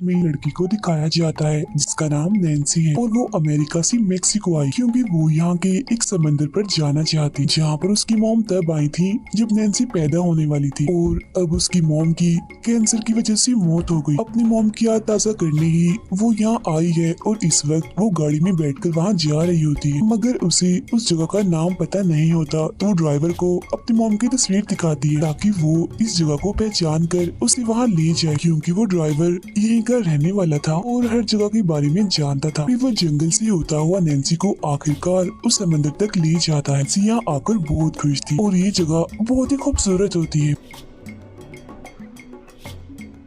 में लड़की को दिखाया जाता है जिसका नाम नैन्सी है और वो अमेरिका से मेक्सिको आई क्योंकि वो यहाँ के एक समंदर पर जाना चाहती, जहाँ पर उसकी मॉम तब आई थी जब नैन्सी पैदा होने वाली थी और अब उसकी मॉम की कैंसर की वजह से मौत हो गई। अपनी मॉम की याद ताज़ा करने ही वो यहाँ आई है और इस वक्त वो गाड़ी में बैठकर वहाँ जा रही होती है, मगर उसे उस जगह का नाम पता नहीं होता। तो वो ड्राइवर को अपनी मॉम की तस्वीर दिखाती है ताकि वो इस जगह को पहचान कर उसे वहाँ ले जाए, क्योंकि वो ड्राइवर यहीं का रहने वाला था और हर जगह के बारे में जानता था। फिर वो जंगल से होता हुआ नैन्सी को आखिरकार उस समंदर तक ले जाता है। यहाँ आकर बहुत खुश थी और ये जगह बहुत ही खूबसूरत होती है।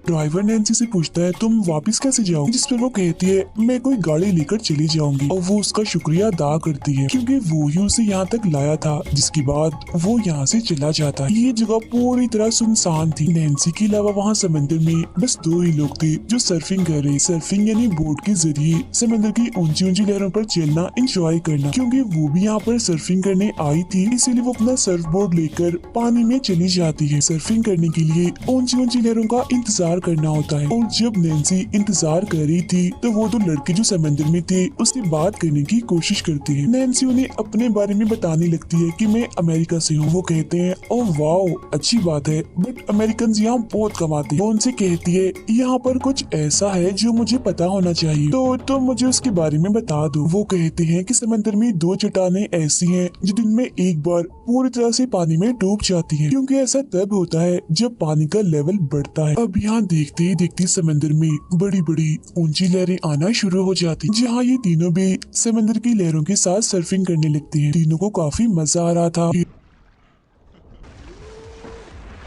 ड्राइवर नैन्सी से पूछता है तुम वापस कैसे जाओगे, जिस पर वो कहती है मैं कोई गाड़ी लेकर चली जाऊंगी और वो उसका शुक्रिया अदा करती है क्योंकि वो ही उसे यहाँ तक लाया था, जिसके बाद वो यहाँ से चला जाता है। ये जगह पूरी तरह सुनसान थी। नैन्सी के अलावा वहाँ समंदर में बस दो ही लोग थे जो सर्फिंग कर रहे। सर्फिंग यानी बोट के जरिए समंदर की ऊंची ऊंची लहरों पर चलना, एंजॉय करना। क्योंकि वो भी यहाँ पर सर्फिंग करने आई थी, इसीलिए वो अपना सर्फ बोर्ड लेकर पानी में चली जाती है। सर्फिंग करने के लिए ऊंची ऊंची लहरों का इंतजार करना होता है और जब नैन्सी इंतजार कर रही थी तो वो दो लड़के जो समंदर में थे उससे बात करने की कोशिश करती है। नैन्सी उन्हें अपने बारे में बताने लगती है कि मैं अमेरिका से हूँ। वो कहते हैं ओह वाओ अच्छी बात है, बट अमेरिकन यहाँ बहुत कमाते हैं। वो उनसे कहती है यहाँ पर कुछ ऐसा है जो मुझे पता होना चाहिए, तो मुझे उसके बारे में बता दो। वो कहते हैं कि समंदर में दो चट्टानें ऐसी हैं जो दिन में एक बार पूरी तरह से पानी में डूब जाती हैं, क्योंकि ऐसा तब होता है जब पानी का लेवल बढ़ता है। अब यहाँ देखते ही देखते समंदर में बड़ी बड़ी ऊंची लहरें आना शुरू हो जाती, जहाँ ये तीनों भी समंदर की लहरों के साथ सर्फिंग करने लगते हैं। तीनों को काफी मजा आ रहा था।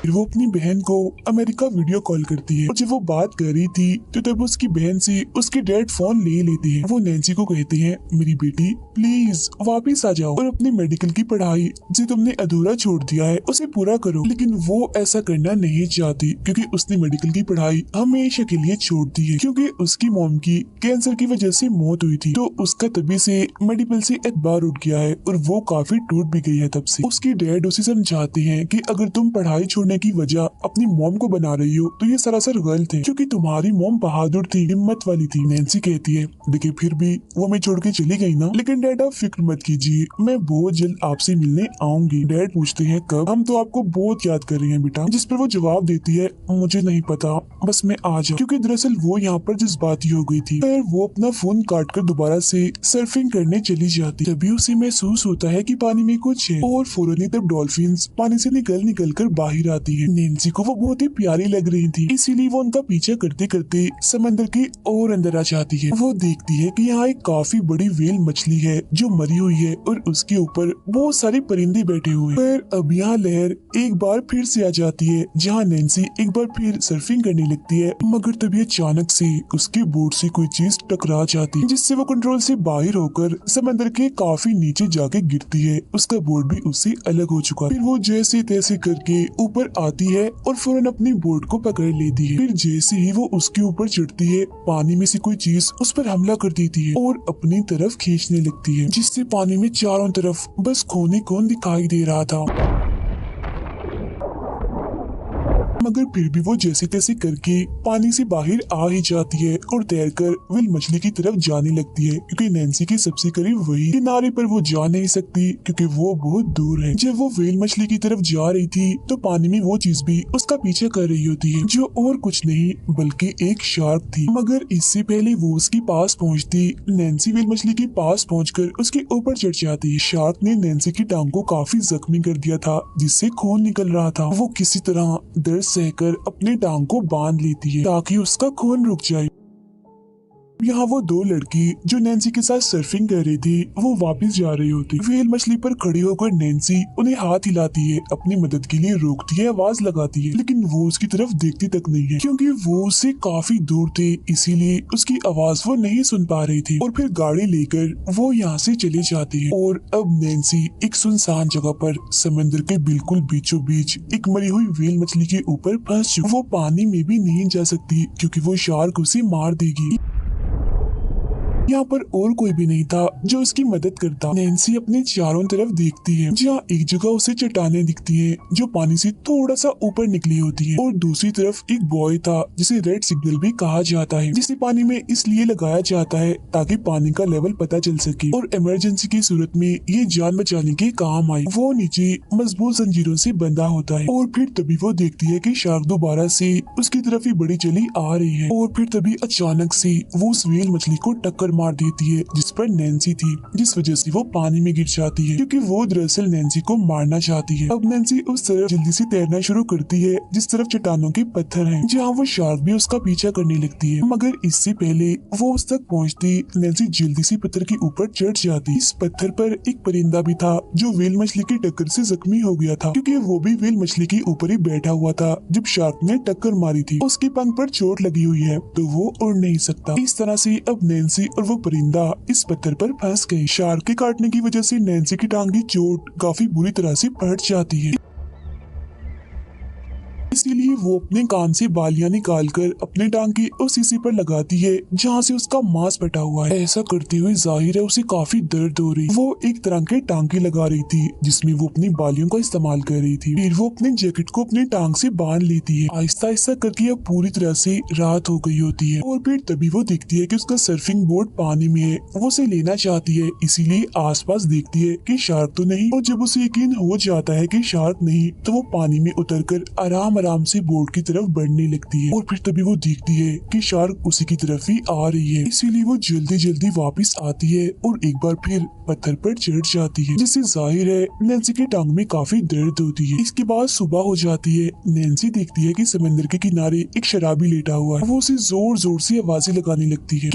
फिर वो अपनी बहन को अमेरिका वीडियो कॉल करती है और जब वो बात कर रही थी तो तब उसकी बहन से उसके डैड फोन ले लेते हैं। वो नैन्सी को कहते हैं मेरी बेटी प्लीज वापस आ जाओ और अपनी मेडिकल की पढ़ाई जो तुमने अधूरा छोड़ दिया है उसे पूरा करो। लेकिन वो ऐसा करना नहीं चाहती क्योंकि उसने मेडिकल की पढ़ाई हमेशा के लिए छोड़ दी है, क्योंकि उसकी मॉम की कैंसर की वजह से मौत हुई थी। तो उसका तभी से मेडिकल से एतबार उठ गया है और वो काफी टूट भी गई है तब से। उसकी डैड उसे समझाते हैं कि अगर तुम पढ़ाई छोड़ने की वजह अपनी मॉम को बना रही हो तो ये सरासर गलत है, क्योंकि तुम्हारी मॉम बहादुर थी, हिम्मत वाली थी। नैन्सी कहती है देखिए फिर भी वो मैं छोड़ के चली गई ना, लेकिन डैड आप फिक्र मत कीजिए, मैं बहुत जल्द आपसे मिलने आऊंगी। डैड पूछते हैं कब, हम तो आपको बहुत याद कर रहे हैं बेटा। जिस पर वो जवाब देती है मुझे नहीं पता, बस मैं आ जाऊं, क्योंकि दरअसल वो यहाँ पर जज्बाती हो गई थी। फिर वो अपना फोन काट कर दोबारा से सर्फिंग करने चली जाती। तभी उसे महसूस होता है कि पानी में कुछ है और फौरन ही तब डॉल्फिन्स पानी से निकल कर बाहर आती है। नैन्सी को वो बहुत ही प्यारी लग रही थी, इसीलिए वो उनका पीछा करते करते समंदर के और अंदर आ जाती है। वो देखती है कि यहाँ एक काफी बड़ी व्हेल मछली है जो मरी हुई है और उसके ऊपर बहुत सारे परिंदे बैठे हुए हैं। पर अब यहाँ लहर एक बार फिर से आ जाती है, जहाँ नैन्सी एक बार फिर सर्फिंग करने लगती है, मगर तभी अचानक से उसके बोट से कोई चीज टकरा जाती है, जिससे वो कंट्रोल से बाहर होकर समंदर के काफी नीचे जाके गिरती है। उसका बोट भी उससे अलग हो चुका। फिर वो जैसे तैसे करके ऊपर आती है और फौरन अपनी बोट को पकड़ लेती है। फिर जैसे ही वो उसके ऊपर चढ़ती है, पानी में से कोई चीज उस पर हमला कर देती है और अपनी तरफ खींचने लगती है, जिससे पानी में चारों तरफ बस खून ही खून दिखाई दे रहा था। मगर फिर भी वो जैसे तैसे करके पानी से बाहर आ ही जाती है और तैरकर व्हेल मछली की तरफ जाने लगती है, क्योंकि नैन्सी के सबसे करीब वही किनारे पर वो जा नहीं सकती क्योंकि वो बहुत दूर है। जब वो व्हेल मछली की तरफ जा रही थी तो पानी में वो चीज भी उसका पीछा कर रही होती है, जो और कुछ नहीं बल्कि एक शार्क थी। मगर इससे पहले वो उसके पास पहुँचती, नैन्सी व्हेल मछली के पास पहुँचकर उसके ऊपर चढ़ जाती है। शार्क ने नैन्सी की टांग को काफी जख्मी कर दिया था, जिससे खून निकल रहा था। वो किसी तरह दर्द सहकर अपनी टांग को बांध लेती है ताकि उसका खून रुक जाए। यहाँ वो दो लड़की जो नैन्सी के साथ सर्फिंग कर रही थी वो वापस जा रही होती। व्हेल मछली पर खड़ी होकर नैन्सी उन्हें हाथ हिलाती है, अपनी मदद के लिए रोकती है, आवाज लगाती है, लेकिन वो उसकी तरफ देखती तक नहीं है, क्योंकि वो उससे काफी दूर थे, इसीलिए उसकी आवाज वो नहीं सुन पा रही थी। और फिर गाड़ी लेकर वो यहाँ से चली जाती है और अब नैन्सी एक सुनसान जगह पर समंदर के बिल्कुल बीचों बीच एक मरी हुई व्हेल मछली के ऊपर फंस चुकी। वो पानी में भी नहीं जा सकती क्योंकि वो शार्क उसे मार देगी। यहाँ पर और कोई भी नहीं था जो उसकी मदद करता। नैन्सी अपने चारों तरफ देखती है, जहाँ एक जगह उसे चट्टानें दिखती हैं जो पानी से थोड़ा सा ऊपर निकली होती है, और दूसरी तरफ एक बॉय था जिसे रेड सिग्नल भी कहा जाता है, जिसे पानी में इसलिए लगाया जाता है ताकि पानी का लेवल पता चल सके और इमरजेंसी की सूरत में ये जान बचाने के काम आए। वो नीचे मजबूत जंजीरों से बंधा होता है और फिर तभी वो देखती है कि शार्क दोबारा से उसकी तरफ ही बड़ी चली आ रही है, और फिर तभी अचानक से वो उस व्हेल मछली को टक्कर मार देती है जिस पर नैन्सी थी, जिस वजह से वो पानी में गिर जाती है क्योंकि वो दरअसल नैन्सी को मारना चाहती है। अब नैन्सी उस तरफ जल्दी से तैरना शुरू करती है जिस तरफ चट्टानों के पत्थर हैं, जहाँ वो शार्क भी उसका पीछा करने लगती है, मगर इससे पहले वो उस तक पहुँचती नैन्सी जल्दी से पत्थर के ऊपर चढ़ जाती। इस पत्थर पर एक परिंदा भी था जो व्हेल मछली की टक्कर से जख्मी हो गया था, क्योंकि वो भी व्हेल मछली के ऊपर ही बैठा हुआ था जब शार्क ने टक्कर मारी थी। उसके पंख पर चोट लगी हुई है तो वो उड़ नहीं सकता। इस तरह से अब नैन्सी और वो परिंदा इस पत्थर पर फंस गए। शार्क के काटने की वजह से नैन्सी की टांग की चोट काफी बुरी तरह से फट जाती है, इसीलिए वो अपने कान से बालियां निकालकर अपने टांग की उस हिस्से पर लगाती है जहाँ से उसका मांस फटा हुआ है। ऐसा करते हुए जाहिर है उसे काफी दर्द हो रही। वो एक तरह के टांके लगा रही थी जिसमें वो अपनी बालियों का इस्तेमाल कर रही थी। फिर वो अपने जैकेट को अपने टांग से बांध लेती है। आहिस्ता आहिस्ता करके अब पूरी तरह से रात हो गई होती है, और फिर तभी वो देखती है कि उसका सर्फिंग बोर्ड पानी में है। वो उसे लेना चाहती है, इसीलिए आसपास देखती है कि शार्क तो नहीं, और जब उसे यकीन हो जाता है कि शार्क नहीं तो वो पानी में उतरकर आराम से बोट की तरफ बढ़ने लगती है, और फिर तभी वो देखती है कि शार्क उसी की तरफ ही आ रही है। इसीलिए वो जल्दी जल्दी वापस आती है और एक बार फिर पत्थर पर चढ़ जाती है, जिससे जाहिर है नैन्सी की टांग में काफी दर्द होती है। इसके बाद सुबह हो जाती है। नैन्सी देखती है कि समंदर के किनारे एक शराबी लेटा हुआ है। वो उसे जोर जोर से आवाजें लगाने लगती है,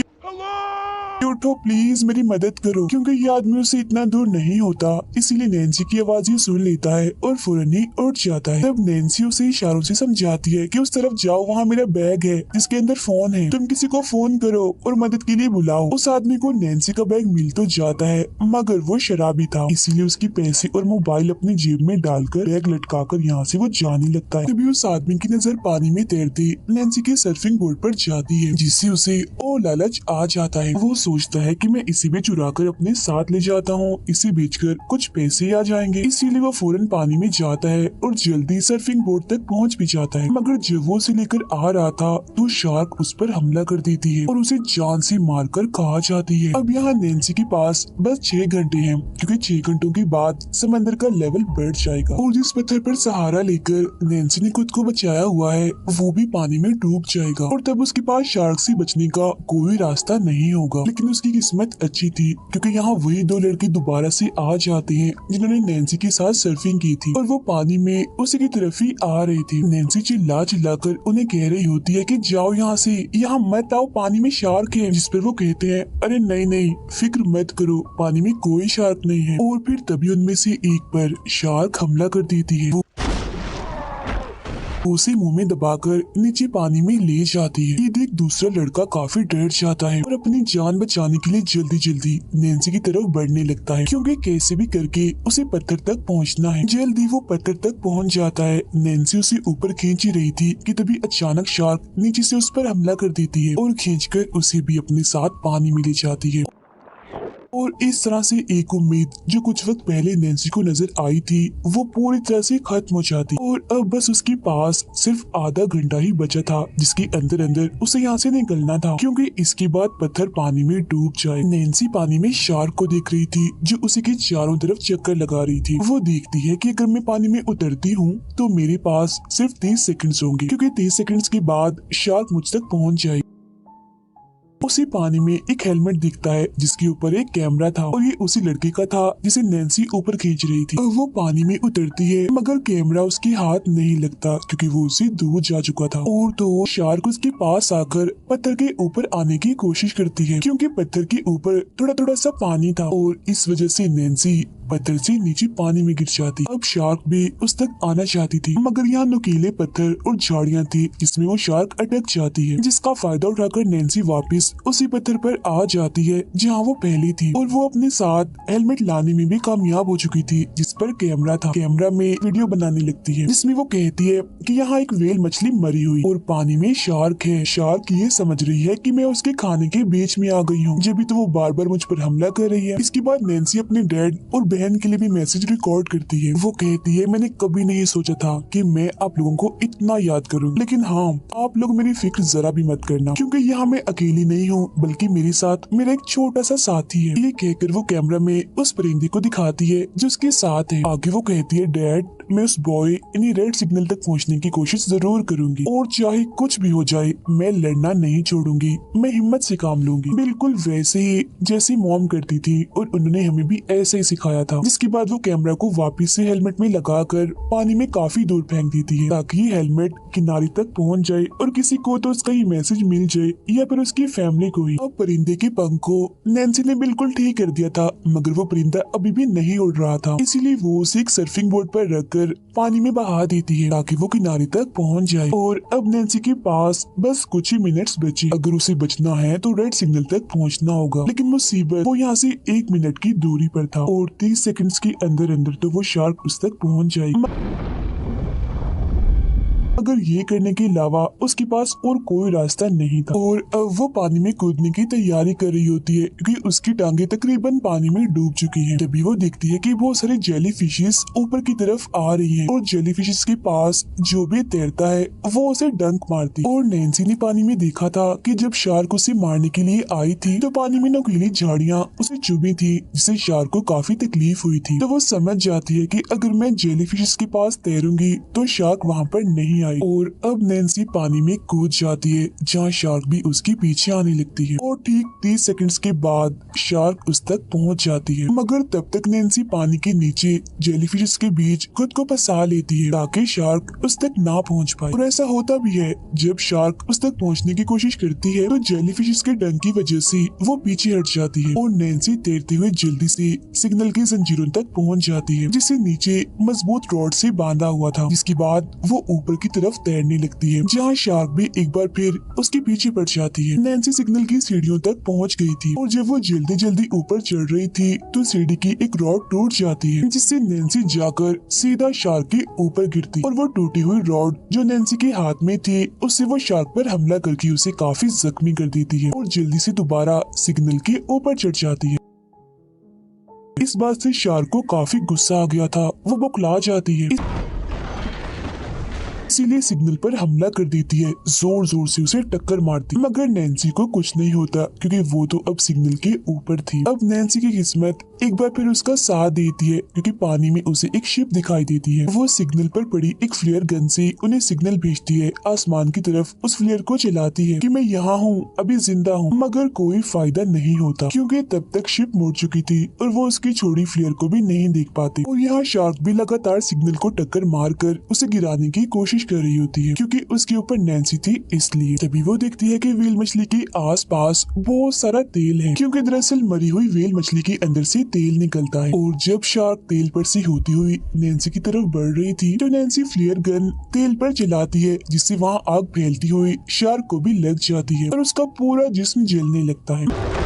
उठो प्लीज, मेरी मदद करो, क्योंकि ये आदमी उससे इतना दूर नहीं होता। इसीलिए नैन्सी की आवाज ही सुन लेता है और फौरन ही उठ जाता है। तब नैन्सी उसे इशारों से समझाती है कि उस तरफ जाओ, वहाँ मेरा बैग है जिसके अंदर फोन है, तुम किसी को फोन करो और मदद के लिए बुलाओ। उस आदमी को नैन्सी का बैग मिल तो जाता है, मगर वो शराबी था, इसीलिए उसकी पैसे और मोबाइल अपनी जेब में डालकर बैग लटकाकर यहाँ से वो जाने लगता है। तभी उस आदमी की नजर पानी में तैरती नैन्सी के सर्फिंग बोर्ड पर जाती है, जिससे उसे और लालच आ जाता है। वो सोचता है कि मैं इसे भी चुरा कर अपने साथ ले जाता हूँ, इसे बेचकर कुछ पैसे आ जाएंगे। इसीलिए वो फौरन पानी में जाता है और जल्दी सर्फिंग बोर्ड तक पहुँच भी जाता है। मगर जब वो उसे लेकर आ रहा था तो शार्क उस पर हमला कर देती है और उसे जान से मारकर खा जाती है। अब यहाँ नैन्सी के पास बस 6 घंटे हैं, क्योंकि 6 घंटों के बाद समंदर का लेवल बढ़ जाएगा और जिस पत्थर पर सहारा लेकर नैन्सी ने खुद को बचाया हुआ है वो भी पानी में डूब जाएगा, और तब उसके पास शार्क से बचने का कोई रास्ता नहीं होगा। लेकिन उसकी किस्मत अच्छी थी, क्योंकि यहाँ वही 2 लड़के दोबारा से आ जाते हैं जिन्होंने नैन्सी के साथ सर्फिंग की थी, और वो पानी में उसी की तरफ ही आ रही थी। नैन्सी चिल्ला चिल्लाकर उन्हें कह रही होती है कि जाओ यहाँ से, यहाँ मत आओ, पानी में शार्क है। जिस पर वो कहते हैं अरे नहीं नहीं, फिक्र मत करो, पानी में कोई शार्क नहीं है। और फिर तभी उनमें से एक पर शार्क हमला कर देती है। उसे मुंह में दबाकर नीचे पानी में ले जाती है। ये देख दूसरा लड़का काफी डर जाता है और अपनी जान बचाने के लिए जल्दी जल्दी नैन्सी की तरफ बढ़ने लगता है, क्योंकि कैसे भी करके उसे पत्थर तक पहुंचना है। जल्दी वो पत्थर तक पहुंच जाता है। नैन्सी उसे ऊपर खींच ही रही थी कि तभी अचानक शार्क नीचे से उस पर हमला कर देती है और खींचकर उसे भी अपने साथ पानी में ले जाती है। और इस तरह से एक उम्मीद जो कुछ वक्त पहले नैन्सी को नजर आई थी वो पूरी तरह से खत्म हो जाती, और अब बस उसके पास सिर्फ आधा घंटा ही बचा था जिसके अंदर अंदर उसे यहाँ से निकलना था, क्योंकि इसके बाद पत्थर पानी में डूब जाए। नैन्सी पानी में शार्क को देख रही थी जो उसी के चारों तरफ चक्कर लगा रही थी। वो देखती है कि अगर मैं पानी में उतरती हूँ तो मेरे पास सिर्फ 30 सेकंड्स होंगे, क्योंकि 30 सेकंड्स के बाद शार्क मुझ तक पहुँच जाएगी। उसी पानी में एक हेलमेट दिखता है जिसके ऊपर एक कैमरा था, और ये उसी लड़के का था जिसे नैन्सी ऊपर खींच रही थी। वो पानी में उतरती है मगर कैमरा उसके हाथ नहीं लगता, क्योंकि वो उससे दूर जा चुका था। और तो शार्क उसके पास आकर पत्थर के ऊपर आने की कोशिश करती है, क्योंकि पत्थर के ऊपर थोड़ा थोड़ा सा पानी था, और इस वजह से नैन्सी पत्थर से नीचे पानी में गिर जाती। अब शार्क भी उस तक आना चाहती थी, मगर यहाँ नुकीले पत्थर और झाड़ियाँ थी जिसमें वो शार्क अटक जाती है, जिसका फायदा उठाकर नैन्सी वापस उसी पत्थर पर आ जाती है जहाँ वो पहले थी और वो अपने साथ हेलमेट लाने में भी कामयाब हो चुकी थी, जिस पर कैमरा था। कैमरा में वीडियो बनाने लगती है जिसमें वो कहती है कि यहाँ एक व्हेल मछली मरी हुई और पानी में शार्क है। शार्क ये समझ रही है कि मैं उसके खाने के बीच में आ गई हूँ, जब भी तो वो बार बार मुझ पर हमला कर रही है। इसके बाद नैन्सी अपने डैड और बहन के लिए भी मैसेज रिकॉर्ड करती है। वो कहती है मैंने कभी नहीं सोचा था कि मैं आप लोगों को इतना याद करूँ, लेकिन हाँ, आप लोग मेरी फिक्र जरा भी मत करना, क्योंकि यहाँ मैं अकेली नहीं हूँ बल्कि मेरे साथ मेरा एक छोटा सा साथी है। ये कहकर वो कैमरा में उस परिंदे को दिखाती है जो उसके साथ है। आगे वो कहती है डैड, मैं उस बॉय यानी रेड सिग्नल तक पहुँचने की कोशिश जरूर करूंगी और चाहे कुछ भी हो जाए मैं लड़ना नहीं छोड़ूंगी, मैं हिम्मत से काम लूंगी। बिल्कुल वैसे ही जैसे मॉम करती थी और उन्होंने हमें भी ऐसे ही सिखाया था। जिसके बाद वो कैमरा को वापस से हेलमेट में लगाकर पानी में काफी दूर फेंक देती है ताकि ये हेलमेट किनारे तक पहुंच जाए और किसी को तो उसका ये मैसेज मिल जाए या फिर उसकी फैमिली को ही। अब परिंदे के पंख को नैन्सी ने बिल्कुल ठीक कर दिया था, मगर वो परिंदा अभी भी नहीं उड़ रहा था, इसीलिए वो उसे एक सर्फिंग बोर्ड पर रखकर पानी में बहा देती है ताकि वो किनारे तक पहुंच जाए। और अब नैन्सी के पास बस कुछ ही मिनट्स बचे। अगर उसे बचना है तो रेड सिग्नल तक पहुंचना होगा, लेकिन मुसीबत वो यहाँ से 1 मिनट की दूरी पर था और 30 सेकंड्स के अंदर अंदर तो वो शार्क उस तक पहुंच जाएगी। अगर ये करने के अलावा उसके पास और कोई रास्ता नहीं था और अब वो पानी में कूदने की तैयारी कर रही होती है क्योंकि उसकी टांगे तकरीबन पानी में डूब चुकी हैं। तभी वो देखती है कि बहुत सारे जेली फिशेस ऊपर की तरफ आ रही हैं और जेली फिशेस के पास जो भी तैरता है वो उसे डंक मारती है। और नैन्सी ने पानी में देखा था कि जब शार्क उसे मारने के लिए आई थी तो पानी में नुकीली झाड़ियाँ उसे चुभी थी, जिससे शार्क को काफी तकलीफ हुई थी। तो वो समझ जाती है कि अगर मैं जेली फिशेस के पास तैरूंगी तो शार्क वहाँ पर नहीं और अब नैन्सी पानी में कूद जाती है जहाँ शार्क भी उसके पीछे आने लगती है और ठीक 30 सेकंड्स के बाद शार्क उस तक पहुँच जाती है। मगर तब तक नैन्सी पानी के नीचे जेलीफिश के बीच खुद को फंसा लेती है ताकि शार्क उस तक ना पहुँच पाए। और ऐसा होता भी है, जब शार्क उस तक पहुँचने की कोशिश करती है तो जेलीफिश के डंक की वजह से वो पीछे हट जाती है और नैन्सी तैरते हुए जल्दी से सिग्नल की जंजीरों तक पहुँच जाती है जिसे नीचे मजबूत रॉड से बांधा हुआ था। जिसके बाद वो ऊपर की तरफ तैरने लगती है जहाँ शार्क भी एक बार फिर उसके पीछे पड़ जाती है। नैन्सी सिग्नल की सीढ़ियों तक पहुँच गई थी और जब वो जल्दी जल्दी ऊपर चढ़ रही थी तो सीढ़ी की एक रॉड टूट जाती है जिससे नैन्सी जाकर सीधा शार्क के ऊपर गिरती और वो टूटी हुई रॉड जो नैन्सी के हाथ में थी उससे वो शार्क पर हमला करके उसे काफी जख्मी कर देती है और जल्दी से दोबारा सिग्नल के ऊपर चढ़ जाती है। इस बात से शार्क को काफी गुस्सा आ गया था, वो बौखला जाती है, इसीलिए सिग्नल पर हमला कर देती है, जोर जोर से उसे टक्कर मारती। मगर नैन्सी को कुछ नहीं होता क्योंकि वो तो अब सिग्नल के ऊपर थी। अब नैन्सी की किस्मत एक बार फिर उसका साथ देती है क्योंकि पानी में उसे एक शिप दिखाई देती है। वो सिग्नल पर पड़ी एक फ्लेयर गन से उन्हें सिग्नल भेजती है आसमान की तरफ। उस फ्लेयर को चलाती है कि मैं यहाँ हूँ, अभी जिंदा हूँ, मगर कोई फायदा नहीं होता क्योंकि तब तक शिप मुड़ चुकी थी और वो उसकी छोड़ी फ्लेयर को भी नहीं देख पाती। और यहाँ शार्क भी लगातार सिग्नल को टक्कर मारकर उसे गिराने की कोशिश कर रही होती है क्योंकि उसके ऊपर नैन्सी थी इसलिए। तभी वो देखती है कि व्हेल मछली के आसपास बहुत सारा तेल है क्योंकि दरअसल मरी हुई व्हेल मछली के अंदर से तेल निकलता है। और जब शार्क तेल पर से होती हुई नैन्सी की तरफ बढ़ रही थी तो नैन्सी फ्लेयर गन तेल पर चलाती है जिससे वहाँ आग फैलती हुई शार्क को भी लग जाती है और उसका पूरा जिस्म जलने लगता है।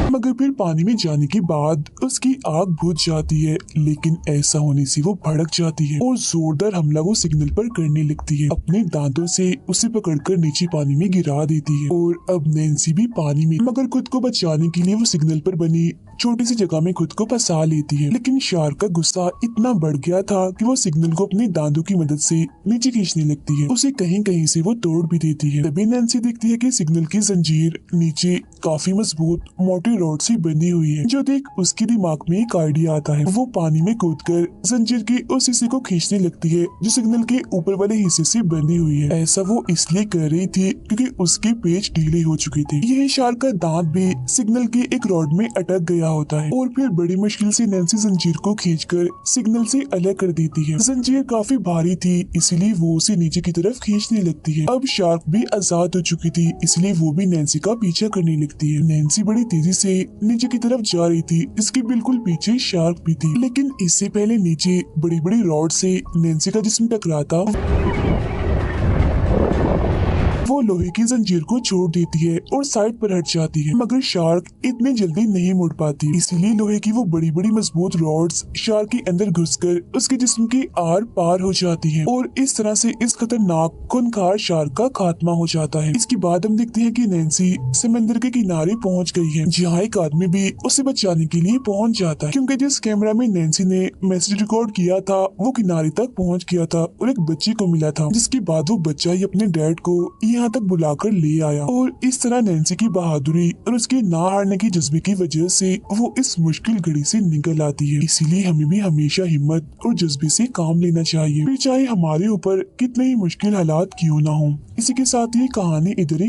मगर फिर पानी में जाने के बाद उसकी आग बुझ जाती है, लेकिन ऐसा होने से वो भड़क जाती है और जोरदार हमला वो सिग्नल पर करने लगती है। अपने दांतों से उसे पकड़कर नीचे पानी में गिरा देती है और अब नैन्सी भी पानी में, मगर खुद को बचाने के लिए वो सिग्नल पर बनी छोटी सी जगह में खुद को फंसा लेती है। लेकिन शार्क का गुस्सा इतना बढ़ गया था कि वो सिग्नल को अपने दांतों की मदद से नीचे खींचने लगती है। उसे कहीं कहीं से वो तोड़ भी देती है। तभी नैन्सी देखती है कि सिग्नल की जंजीर नीचे काफी मजबूत मोटी रॉड से बंधी हुई है, जो देख उसके दिमाग में एक आइडिया आता है। वो पानी में कूदकर जंजीर के उस हिस्से को खींचने लगती है जो सिग्नल के ऊपर वाले हिस्से से बंधी हुई है। ऐसा वो इसलिए कर रही थी क्योंकि उसके पेच ढीले हो चुके थे। यह शार्क का दांत भी सिग्नल के एक रॉड में अटक गया होता है और फिर बड़ी मुश्किल से नैन्सी जंजीर को खींचकर सिग्नल से अलग कर देती है। जंजीर काफी भारी थी इसलिए वो उसे नीचे की तरफ खींचने लगती है। अब शार्क भी आजाद हो चुकी थी इसलिए वो भी नैन्सी का पीछा करने लगती है। नैन्सी बड़ी तेजी से नीचे की तरफ जा रही थी, इसके बिल्कुल पीछे शार्क भी थी, लेकिन इससे पहले नीचे बड़ी बड़ी रॉड से नैन्सी का जिस्म टकराता वो वो लोहे की जंजीर को छोड़ देती है और साइड पर हट जाती है, मगर शार्क इतनी जल्दी नहीं मुड़ पाती। इसीलिए लोहे की वो बड़ी बड़ी मजबूत रॉड्स शार्क के अंदर घुसकर उसके जिस्म की आर पार हो जाती है और इस तरह से इस खतरनाक खूंखार शार्क का खात्मा हो जाता है। इसके बाद हम देखते हैं कि नैन्सी समंदर के किनारे पहुंच गई है, जहाँ एक आदमी भी उसे बचाने के लिए पहुंच जाता है, क्योंकि जिस कैमरा में नैन्सी ने मैसेज रिकॉर्ड किया था वो किनारे तक पहुंच गया था और एक बच्चे को मिला था, जिसके बाद वो बच्चा ही अपने डैड को यहाँ तक बुलाकर ले आया। और इस तरह नैन्सी की बहादुरी और उसके ना हारने की जज्बे की वजह से वो इस मुश्किल घड़ी से निकल आती है। इसीलिए हमें भी हमेशा हिम्मत और जज्बे से काम लेना चाहिए, फिर चाहे हमारे ऊपर कितने ही मुश्किल हालात क्यों ना हो। इसी के साथ ये कहानी इधर ही